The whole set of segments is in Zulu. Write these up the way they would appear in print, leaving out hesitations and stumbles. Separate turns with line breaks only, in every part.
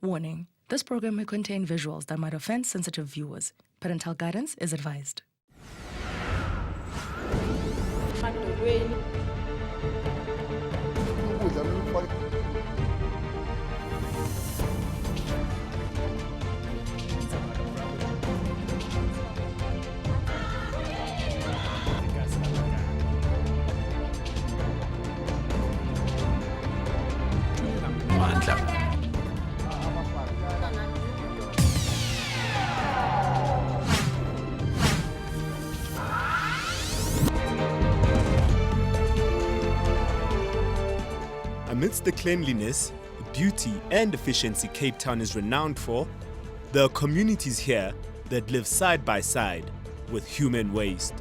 Warning: this program may contain visuals that might offend sensitive viewers. Parental guidance is advised.
Amidst the cleanliness, beauty and efficiency Cape Town is renowned for, there are communities here that live side by side with human waste.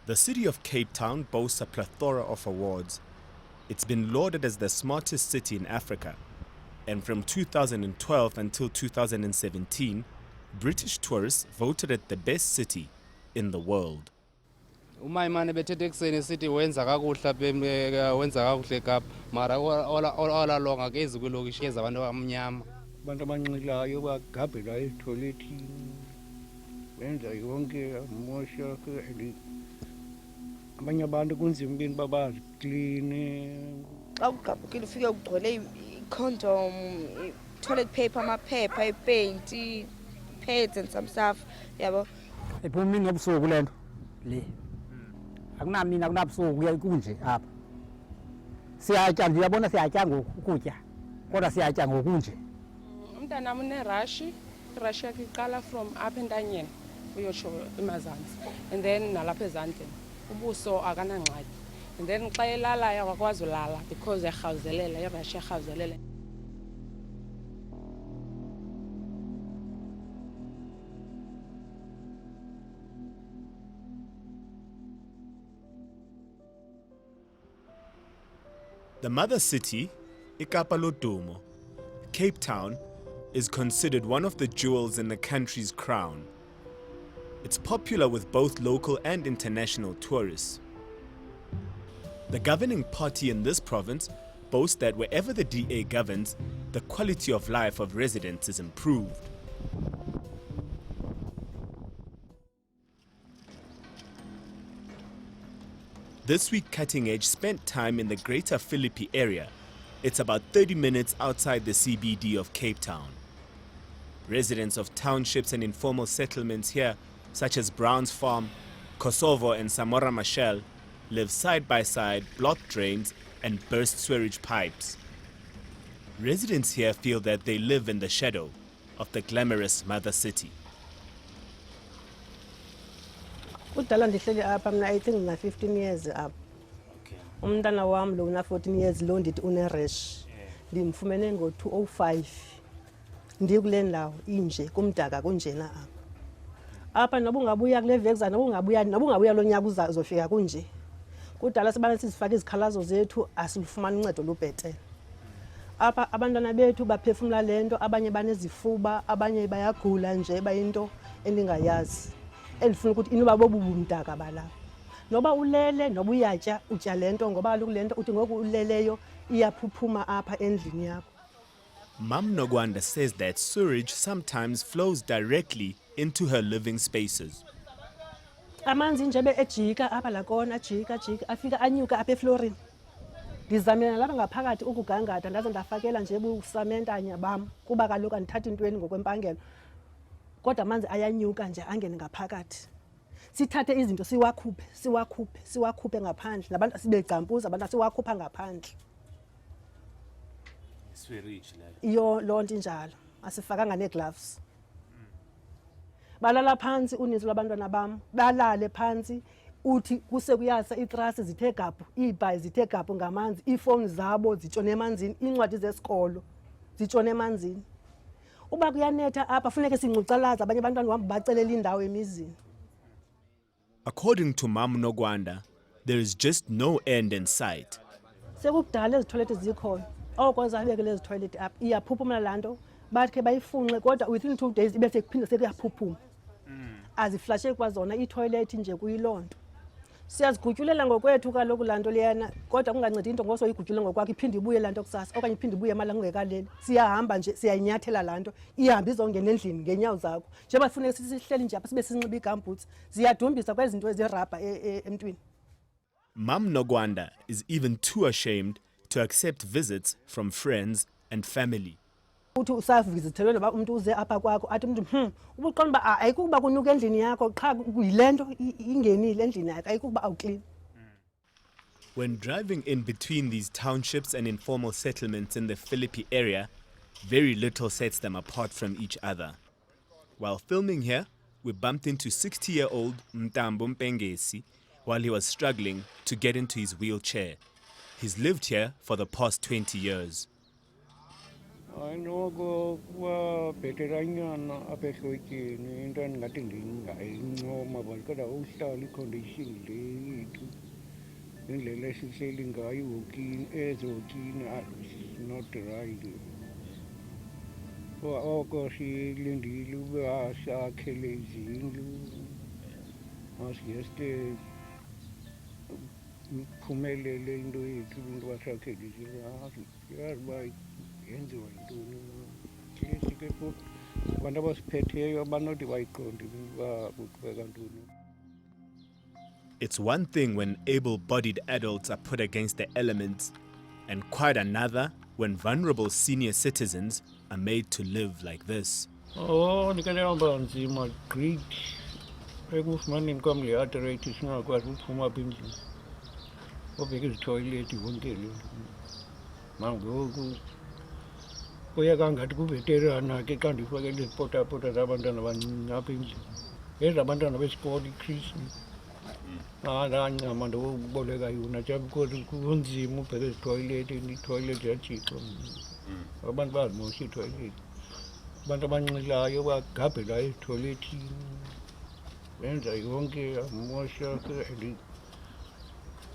The city of Cape Town boasts a plethora of awards. It's been lauded as the smartest city in Africa, and from 2012 until 2017, British tourists voted it the best city in the world.
Umayimane bethethe ekuseni esithi wenza kakuhle wenza kakuhle Kapa mara all along akezi kwilokishi keza abantu abamnyama
abantu abanxilayo bagabhela etoilet wenza yonke amosha abanye abantu kunzima ubini babazi clean
xa ugqabukile ufike ugcwele i-condom, toilet paper, amaphepha, ipaint, pads and some stuff, yabo.
Ephumi ngobusuku lento le. Akunamina akunabusuku kuya kunje apha. Siyatya nje uyabona siyatya ngokutya. Kodwa siyatya ngokunje.
Umntana une rush yakhe iqala from up entanyeni uyotsho emazantsi and then nalapha ezandleni. Ubuso akanangxaki. And then xa elala yakwazi ulala because erhawuzelela irush erhawuzelela.
The mother city, Ikapa Lodomo, Cape Town, is considered one of the jewels in the country's crown. It's popular with both local and international tourists. The governing party in this province boasts that wherever the DA governs, the quality of life of residents is improved. This week, Cutting Edge spent time in the Greater Philippi area. It's about 30 minutes outside the CBD of Cape Town. Residents of townships and informal settlements here, such as Brown's Farm, Kosovo and Samora Machel, live side by side, block drains and burst sewerage pipes. Residents here feel that they live in the shadow of the glamorous mother city.
Kudala ndihleli apha mina I think ngina 15 years apha. Umntana wami lo una 14 years lo ndithi une rash. Ndimfumene ngo-2005. Ndikule ndawo inje kumdaka kunjena apha. Apha nobungabuya kule vexana nobungabuya lo nyaka uzofika kunje. Kudala sibana sizifaka izikhalazo zethu asilufumana uncedo lubhetele. Apha abantwana bethu baphefumula lento abanye banezifuba abanye bayagula nje bayinto endingayazi. Elifuna ukuthi inoba bobubumdaka balapha noba ulele noba uyatya utya lento ngoba kaloku lento uthi ngoku uleleyo iyaphuphuma apha endlini yakho.
Mam Nogwanda says that sewage sometimes flows directly into her living spaces.
Amanzi njebe ejika apha lakona ajika afika anyuka apha eflorini. Ndizamela lapha ngaphakathi ukugangada ndaze ndafakela nje busamentanya bam kuba kaloku andithatha intweni ngokwempangelo. Kodwa amanzi ayanyuka nje angene ngaphakathi. Sithathe izinto siwakhuphe ngaphandle nabantu sibegcampuza abantu siwakhupha ngaphandle.
Sewerage
Iyo lonto injalo asifakanga negloves. Balala phansi uninzi lwabantwana bam balale phansi uthi kuse kuyasa itrasi zithe gaphu iibhayi zithe gaphu ngamanzi iifoni zabo zitshone emanzini incwadi zesikolo zitshone emanzini. Uba kuyanetha apha funeke sincucalaza abanye abantwana wami bacelela indawo emizini.
According to Mam Nogwanda, there is just no end in sight.
Sekukudala ezitoilet zikhona. Okwazi abekele ezitoilet apha iyaphuphuma lanto bathi ke bayifunxe kodwa within 2 days ibe sekuphinde sekuyaphuphuma. Aziflashe kwazona itoilet nje kuyilonto. Siyazigutyulela ngokwethu kaloku laa nto leyana kodwa kungancedi into ngosoyigutyule ngokwakho iphinde ibuye laa nto kusasa okanye iphinde ibuye mala kungekaleli. Siyahamba nje siyayinyathela laa nto ihambe izongena endlini ngeenyawo zakho. Njengoba kufuneka sihleli nje apha sibe sinxiba iigambhutsi ziyadumbisa kwezi zinto ezirabha emntwini.
Mam Nogwanda is even too ashamed to accept visits from friends and family.
Uthi usavizithelwe noba umntu uze apha kwakho athi umntu ubuqonda uba ayikukuba kunuka endlini yakho qha yile nto ingenile endlini yakho ayikukuba awuklini.
When driving in between these townships and informal settlements in the Philippi area, very little sets them apart from each other. While filming here, we bumped into 60-year-old Mtambo Mpengesi while he was struggling to get into his wheelchair. He's lived here for the past 20 years.
I know go veteranyana apehlotyeni into endingathi ndingayincoma balkada uhlala icondition le yethu indlela esihleli ngayo ihokini ezihokini not right. Oko silindile uba sakhele izindlu masiyeste iphumelele into yethu into basakhele izindlu yazi uba yenziwa yintoni ke futhi abantu abasiphetheyo abanothi bayiqonde uba kuqhubeka ntoni.
It's one thing when able-bodied adults are put against the elements, and quite another when vulnerable senior citizens are made to live like this.
Oh, ndikanehamba nzima great ekufumaneni kwam le arthritis singakwazi ukuphuma apha endlini obheka izithoyilethi yonke le nto mangoku kuya ngathi kuveterana ke xa ndifakele izipotapota zabantwana abancinci apha endlini ezabantwana besikolo iChristmas ncama ndoboleka yona nje because kunzima ubheka izithoyilethi itoyilethi yajika abantu bazimosha iitoyilethi abantu abanxilayo bagabhela ezithoyilethini benza yonke amosha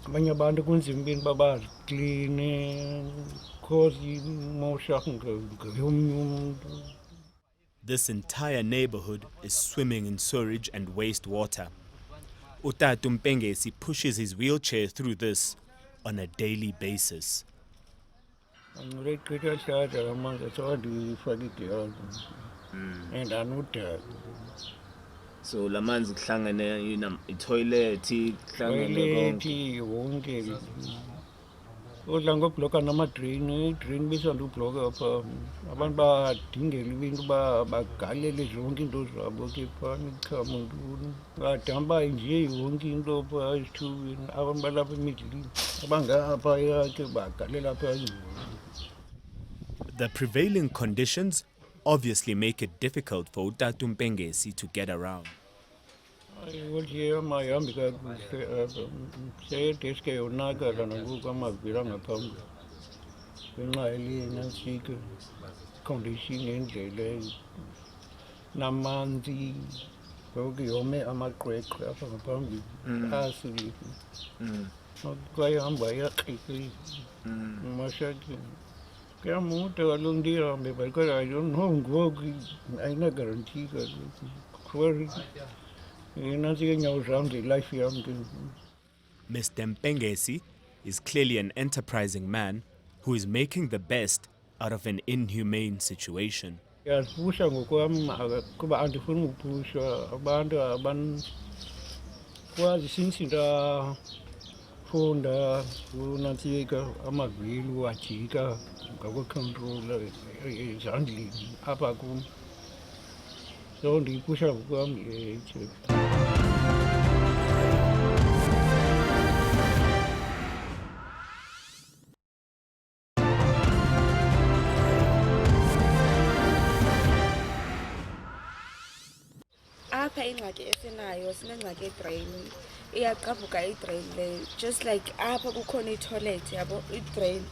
abanye abantu kunzima ubeni uba bazikline because imosha ngeyomnye umuntu.
This entire neighborhood is swimming in sewage and wastewater. Utatu Mpengesi pushes his wheelchair through this on a daily basis.
And I know that.
So lamanzi kuhlangene itoilet
kuhlangene wonke odla ngobloka nama-drain bisanda ubloka apha abantu badingela ibintu uba bagalele zonke into zabo ke phana ikhama ntoni badamba nje yonke into pha esithubeni abantu balapha emidlini abangapha yakhe bagalela apha.
The prevailing conditions obviously make it difficult for Utatu Mpengesi to get around.
Nje amahambi kakuhle apha seyedeske yonakala nangoku amaviri angaphambili ngenxa yelinantsika condition yendlela namanzi ngoku yome amaqweqwe apha ngaphambili asilifu kwayihamba yakrikri mashakini kuyamuda kaloku ndihambe but kodwa I don't know ngoku ayinagaranti kaloku
Mr. Mpengesi is clearly an enterprising man who is making the best out of an inhumane situation.
Yazipusha ngokwami kuba andifuni ukupushwa abantu kwazi since ndafunda unantsika amavili wajika ngakwecontrola ezandleni apha kum so ndiyipusha ngokwami le
apha ingxaki esinayo sinengxaki edrain iyagqabhuka idrain le just like apha kukhona itoilet yabo idrain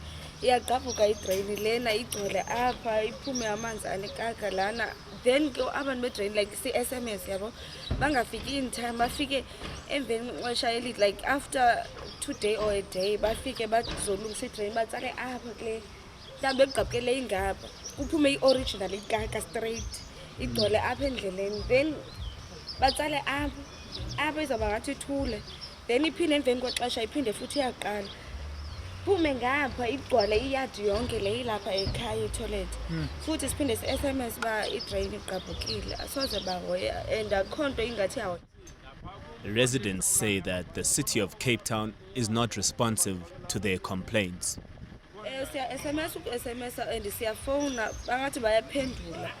iyagqabhuka idrain lena igcwele apha iphume amanzi anekaka lana then ke abantu bedrain like si-SMS yabo bangafiki in time bafike emveni xesha elithi like after 2 days or a day bafike bazolungisa idrain batsale apha kule mhlawumbi ekugqabukele ingapha kuphume i-original ikaka straight igcwele apha endleleni then batsale apha izawuba ngathi ithule then iphinde emveni kwexesha iphinde futhi iyaqala. Phume ngapha igcwale iyadi yonke le ilapha ekhaya itoilet. Futhi siphinde si-SMS ba idrain igqabhukile. Asoze bahoya and akho nto ingathi yawo.
Residents say that the city of Cape Town is not responsive to their complaints.
SMS and siyafona bangathi bayaphendula.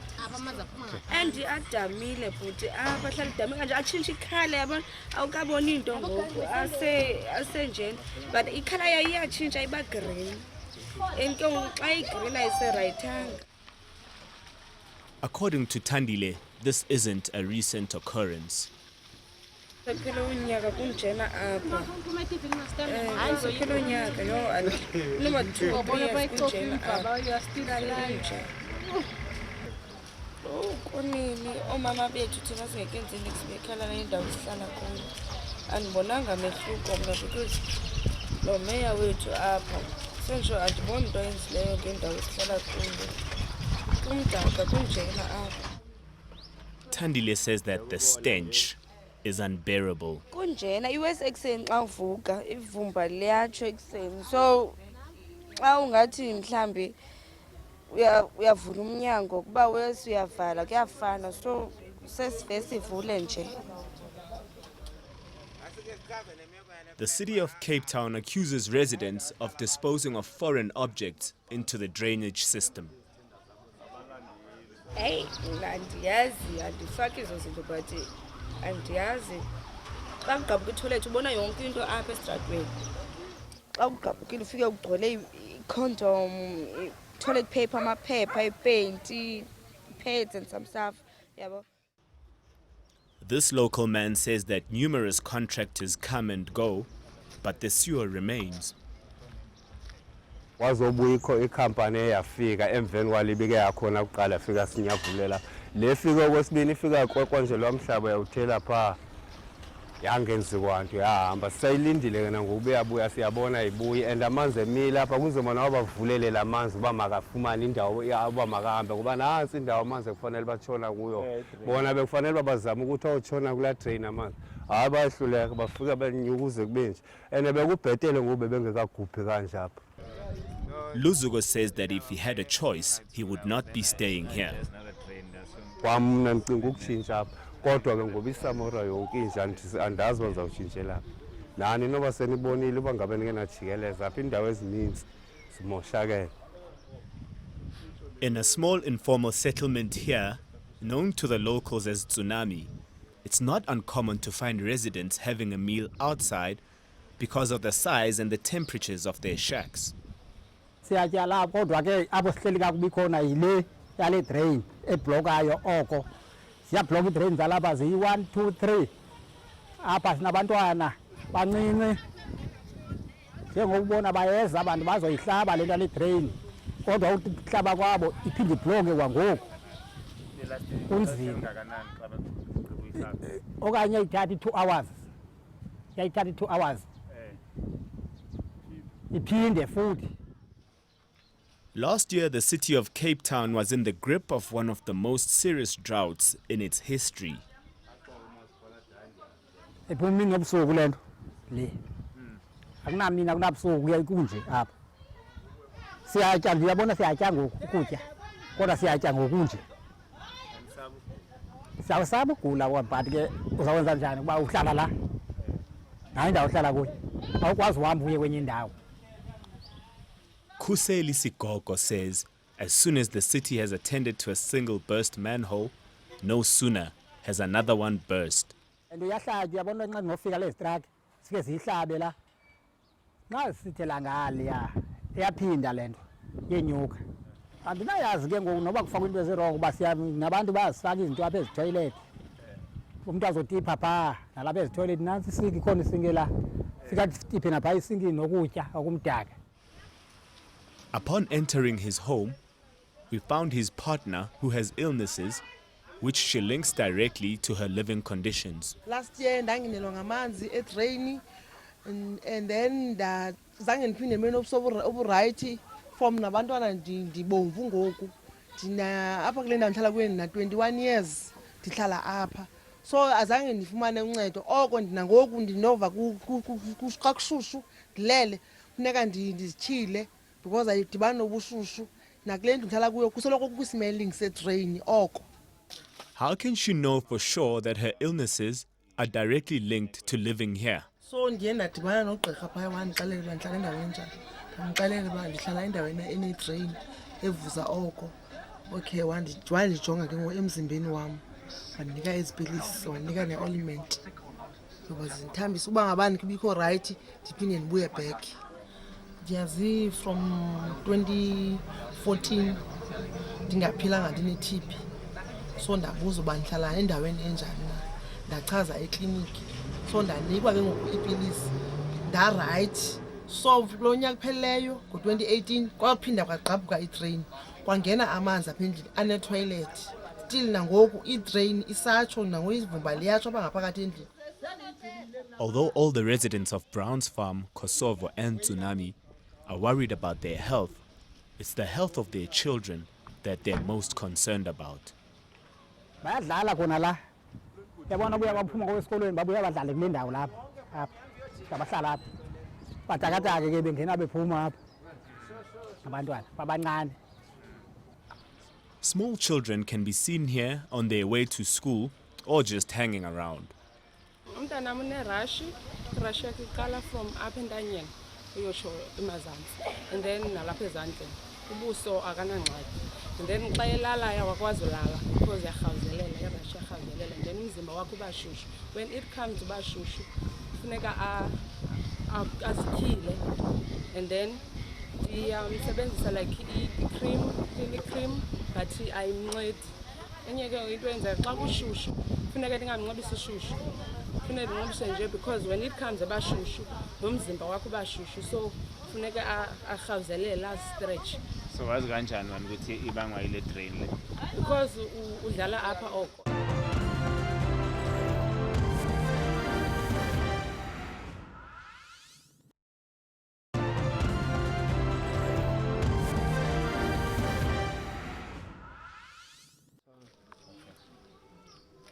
And adamile futhi abahlala idamile nje atshintsha ikhala yabona awukaboni into ngoku ase njeni but ikhala yayo iyatshintsha iba green. And ke xa igreen ayiserayithanga.
According to Tandile, this isn't a recent occurrence.
Sephela unyaka kunjena apha. Sephela unyaka no number 2 kunjena apha. Oh, konini omama bethu thina singekenzi nix bekhala la indawo sihlala kuyo. Andibonanga mehluko mna because lo meya wethu apha senjo andiboni into enzileyo ngendawo sihlala kuyo. Kumdaka kunjena apha.
Tandile says that the stench is unbearable.
Kunjena iwesi ekseni xa uvuka ivumba liyatsho ekseni so xa ungathi mhlambi uyavula umnyango kuba wesi uyavala kuyafana so sesive sivule nje.
The city of Cape Town accuses residents of disposing of foreign objects into the drainage system.
Hey, andiyazi andifaki izo zinto but andiyazi. Xa ugqabuka itoilet ubona yonke into apha esitratweni. Xa ugqabukile ufike ugcwele i-condom, toilet paper, amaphepha, ipaint, pads and some stuff. Yabo.
This local man says that numerous contractors come and go, but the sewer remains.
Wazobuyikho ikhampani eyafika emveni kwalibike yakhona kuqala fika sinyavulela le fika okwesibini ifika konjelwa umhlaba yawuthela pha yangenzi kwanto yahamba sayilindile kana ngoku beyabuya siyabona ibuyi and amanzi emile apha kuzomana wabavulele lamanzi uba makafumane indawo uba makahambe ngoba nansi indawo amanzi ekufanele batshona kuyo bona bekufanele bazama ukuthi awutshona kula drain amanzi hayi bayahluleka bafika benyukuze kube nje and bekubhetele ngoku bengekaguphi kanje apha.
Luzugo says that if he had a choice, he would not be staying here.
Kwamna ngicinga ukutshintsha apha kodwa ke ngoba isamora yonke inje andazi bazawutshintshela nani noba senibonile uba ngabe nikenajikeleza apha indawo ezininzi zimoshakele.
In a small informal settlement here, known to the locals as Tsunami, it's not uncommon to find residents having a meal outside because of the size and the temperatures of their shacks.
Siyatyala kodwa ke apho sihleli kakubi khona yile yale drain eblokayo oko siyabloka idrain zalapha ziyi-1 2 3 apha sinabantwana bancinci njengokubona bayeza abantu bazoyihlaba le nto yale drain kodwa ukuhlaba kwabo iphinde ibloke kwangoku kunzima okanye ithatha i-2 hours yayithatha i-2 hours iphinde futhi.
Last year, the city of Cape Town was in the grip of one of the most serious droughts in its history.
Ephumini ngobusuku lento le akunamini akunabusuku kuyayikunje apha siyatya ndiyabona siyatya ngoku ukutya kodwa siyatya ngokunje siyawusaba ugula but ke uzawwenza njani kuba uhlala la nayo indawo uhlala kuyo awukwazi uhamba uye kwenye indawo.
Kuseli Sigogo says as soon as the city has attended to a single burst manhole, no sooner has another one burst.
And uyahlatywa yabona nxa ngofika lezi truck sike ziyihlabe la nxa sithela ngale ya iyaphinda lento yenyuka andinayazi ke ngoku noba kufakwa into ezirong uba nabantu bayazifaka izinto apha ezitoilet umuntu azotipha phaa nalapha ezitoilet nansi isinki khona isinki la fika tiphe naphaa isinki nokutya okumdaka.
Upon entering his home, we found his partner who has illnesses which she links directly to her living conditions.
Last year ndanginelwa ngamanzi edrain and then zange ndiphinde mena oburight from nabantwana ndibomvu ngoku ndina apha kule ndawo ndihlala kuyo na 21 years ndihlala apha so azange ndifumane uncedo oko nangoku ndinova xa kushushu ndilele funeka ndityhile because ayidibani nobushushu nakule ndlu ndihlala kuyo kusoloko kukwismelling sedrain oko.
How can she know for sure that her illnesses are directly linked to living here?
So ndiye ndadibana nogqirha phaya wandixelela uba ndihlala endaweni enjani, ndamxelela uba ndihlala endaweni enedrain evuza oko. Okay, wandijonga ke ngoku emzimbeni wam wandinika ezi pilisi wandinika ne-ointment yoba zindithambise uba ngabani kubikho rayithi ndiphinde ndibuye back. Ndiyazi from 2014 ndingaphilanga ndine-TB, so ndabuza uba ndihlala endaweni enjani na, ndachaza ekliniki, so ndanikwa ke ngoku iipilisi ndarayithi. So kulo nyaka kuphelileyo ngo-2018 kwaphinda kwagqabhuka idrain kwangena amanzi apha endlini anetoilet. Still nangoku idrain isatsho nangoku ivumba liyatsho apha ngaphakathi endlini.
Although all the residents of Brown's Farm, Kosovo and Tsunami are worried about their health, it's the health of their children that they're most concerned about.
Bayadlala khona la. Yabona buya baphuma kwesikolweni babuya badlale kule ndawo lapha. Apha. Abahlala apha. Batakatake ke bengena bephuma apha. Abantwana babancane.
Small children can be seen here on their way to school or just hanging around.
Umntana uneRashi, iRashi yakhe iqala from apha entanyeni uyotsho emazantsi, and then nalapha ezandleni. Ubuso akanangxaki. And then xa elalayo akwazi ulala because yarhawuzelela, iRashi yarhawuzelela, and then umzimba wakho uba shushu. When it comes uba shushu, funeka azityhile, and then ndiyamsebenzisa like i-cream but ayimncedi. Enye ke into yenza xa kushushu funeka ndingamnxibisi ishushu, funeka ndinxibise nje because when it comes abashushu nomzimba wakho ubashushu, so funeka arhawuzelele azistretch.
So wazi kanjani wena ukuthi ibangwa yile drain le?
Because udlala apha oko.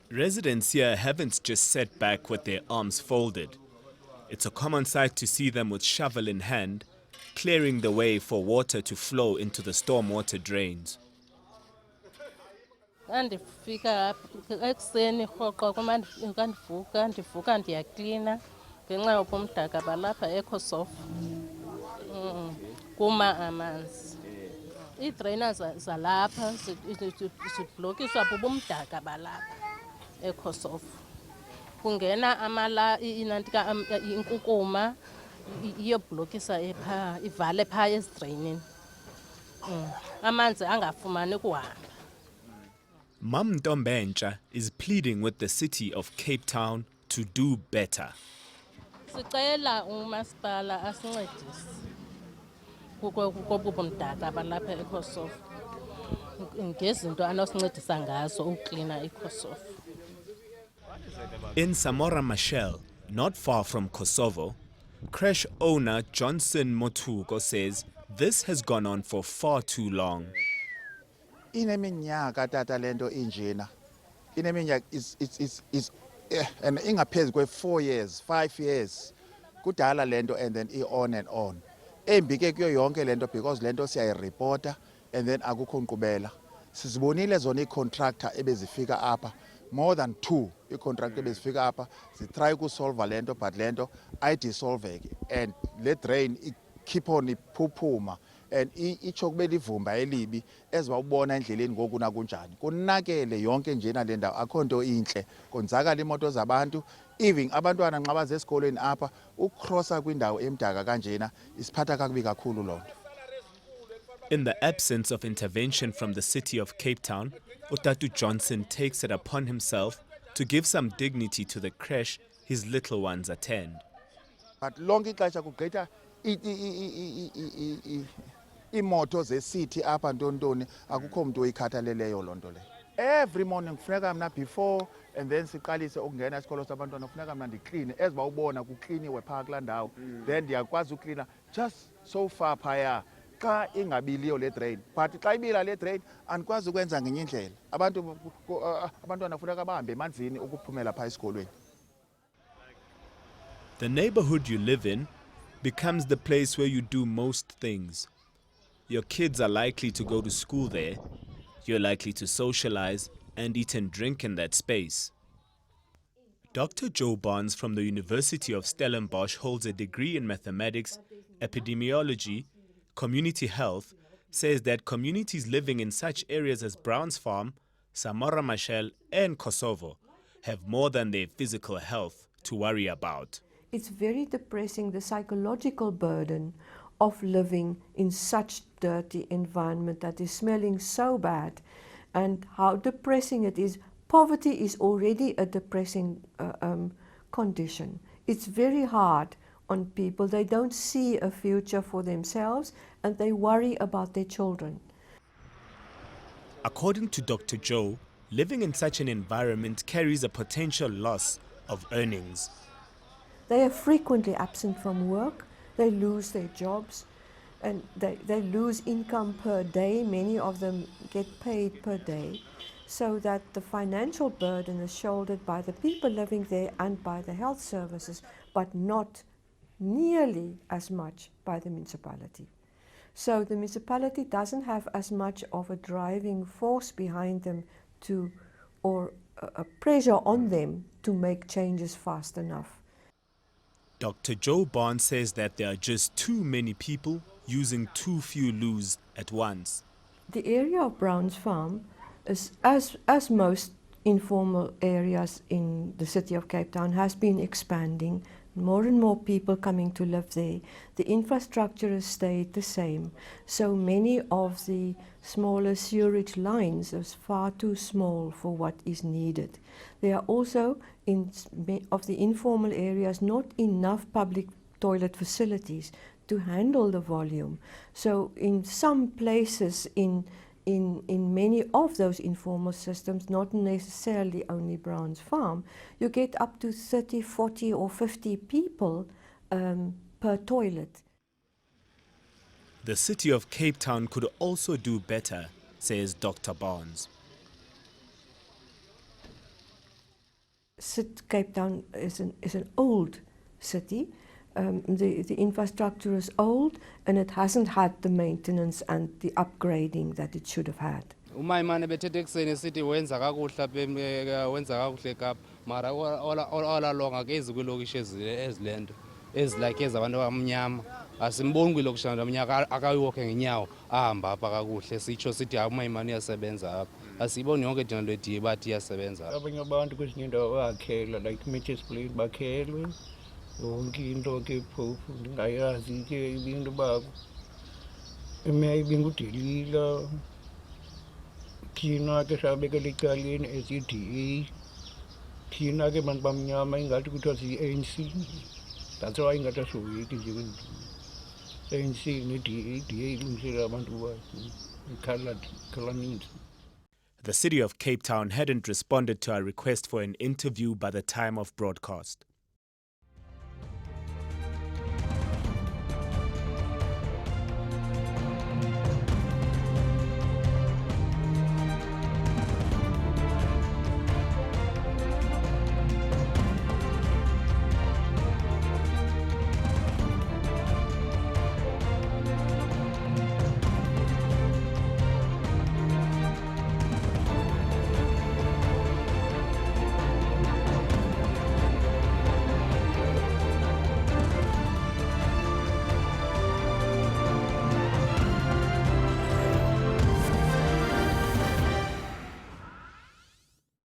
Residents here haven't just sat back with their arms folded. It's a common sight to see them with shovel in hand, clearing the way for water to flow into the stormwater drains.
Ndifika ekuseni rhoqo ndivuka ndiyaklina ngenxa yoba umdaka balapha eKosovo kuma amanzi. Iidraina zalapha ziblokiswa bubumdaka balapha eKosovo. Kungena inkukuma iyoblokisa epha ivale pha ezidrainini. Amanzi angafumani kuhamba.
Mam Ntombentsha is pleading with the city of Cape Town to do better.
Sicela umasipala asincedise kubumdaka balapha eKosovo ngezinto anosincedisa ngazo uklina iKosovo.
In Samora Machel, not far from Kosovo, crash owner Johnson Motuko says this has gone on for far too long.
Ineminyaka tata lento injena. Ineminyaka is and ingaphezu kwe 4 years, 5 years. Kudala lento and then on and on. Embike kuyo yonke lento because lento siyayireporta and then akukho nkqubela. Sizibonile zona icontractor ebezifika apha, more than 2 icontractor ebezifika apha, try ukusolve lento but lento ayidissolveke and le drain keep on iphuphuma and itsho kubela ivumba elibi ezibawubona endleleni ngoku nakunjani. Kunakele yonke njena le ndawo akho nto inhle, konzakala imoto zabantu, even abantwana nxa baze esikolweni apha ukcrossa kwindawo emdaka kanjena isiphatha kakubi kakhulu lonto.
In the absence of intervention from the city of Cape Town, Otatu Johnson takes it upon himself to give some dignity to the creche his little ones attend.
But long ixesha kugqitha imoto ze-city apha ntontoni akukho mntu oyikhathaleleyo loo nto le. Every morning kufuneka mna before and then siqalise ukungena isikolo sabantwana kufuneka mna ndikline ezibawubona kukliniwe phaa kulaa ndawo then ndiyakwazi uklina just so far phaya xa ingabiliyo le drain. But xa ibila le drain andikwazi ukwenza ngenye indlela. Abantwana funeka bahambe emanzini ukuphumela phaa esikolweni.
The neighborhood you live in becomes the place where you do most things. Your kids are likely to go to school there. You're likely to socialize and eat and drink in that space. Dr. Joe Barnes from the University of Stellenbosch holds a degree in mathematics, epidemiology, community health, says that communities living in such areas as Browns Farm, Samora Machel and Kosovo have more than their physical health to worry about.
It's very depressing, the psychological burden of living in such dirty environment that is smelling so bad, and how depressing it is. Poverty is already a depressing condition. It's very hard on people. They don't see a future for themselves and they worry about their children.
According to Dr. Joe, living in such an environment carries a potential loss of earnings.
They are frequently absent from work, they lose their jobs, and they lose income per day. Many of them get paid per day, so that the financial burden is shouldered by the people living there and by the health services, but not nearly as much by the municipality. So the municipality doesn't have as much of a driving force behind them or a pressure on them to make changes fast enough.
Dr. Joe Barnes says that there are just too many people using too few loos at once.
The area of Browns Farm is, as most informal areas in the city of Cape Town, has been expanding. More and more people coming to live there. The infrastructure has stayed the same. So many of the smaller sewerage lines are far too small for what is needed. There are also, in of the informal areas, not enough public toilet facilities to handle the volume. So in some places in many of those informal systems, not necessarily only Browns Farm, you get up to 30, 40 or 50 people per toilet.
The city of Cape Town could also do better, says Dr. Barnes.
Cape Town is an old city. The infrastructure is old and it hasn't had the maintenance and the upgrading that it should have had.
Uma imane bethethe ekuseni sithi wenza kakuhle wenza kakuhle eKapa mara all along akezi kwiilokishi ezilento ezilike ezabantu abamnyama asimboni kwiilokishi abantu abamnyama akayiwokhe ngenyawo ahamba apha kakuhle sitsho sithi uma imane iyasebenza apha asiyiboni yonke thina nto ediye bathi iyasebenza apha.
Abanye abantu kwezinye indawo bayakhela like Mitchell's Plain bakhelwe yonke into ke phofu ndingayazi ke ibintu babo maybe ngudelila thina ke sabekela ecaleni ezi-DA thina ke bantu bamnyama ingathi kuthiwa siyi-ANC. That's why ingathi asihoyeki nje ANC ne-DA ilungisela abantu bayo ikhala ninzi.
The city of Cape Town hadn't responded to our request for an interview by the time of broadcast.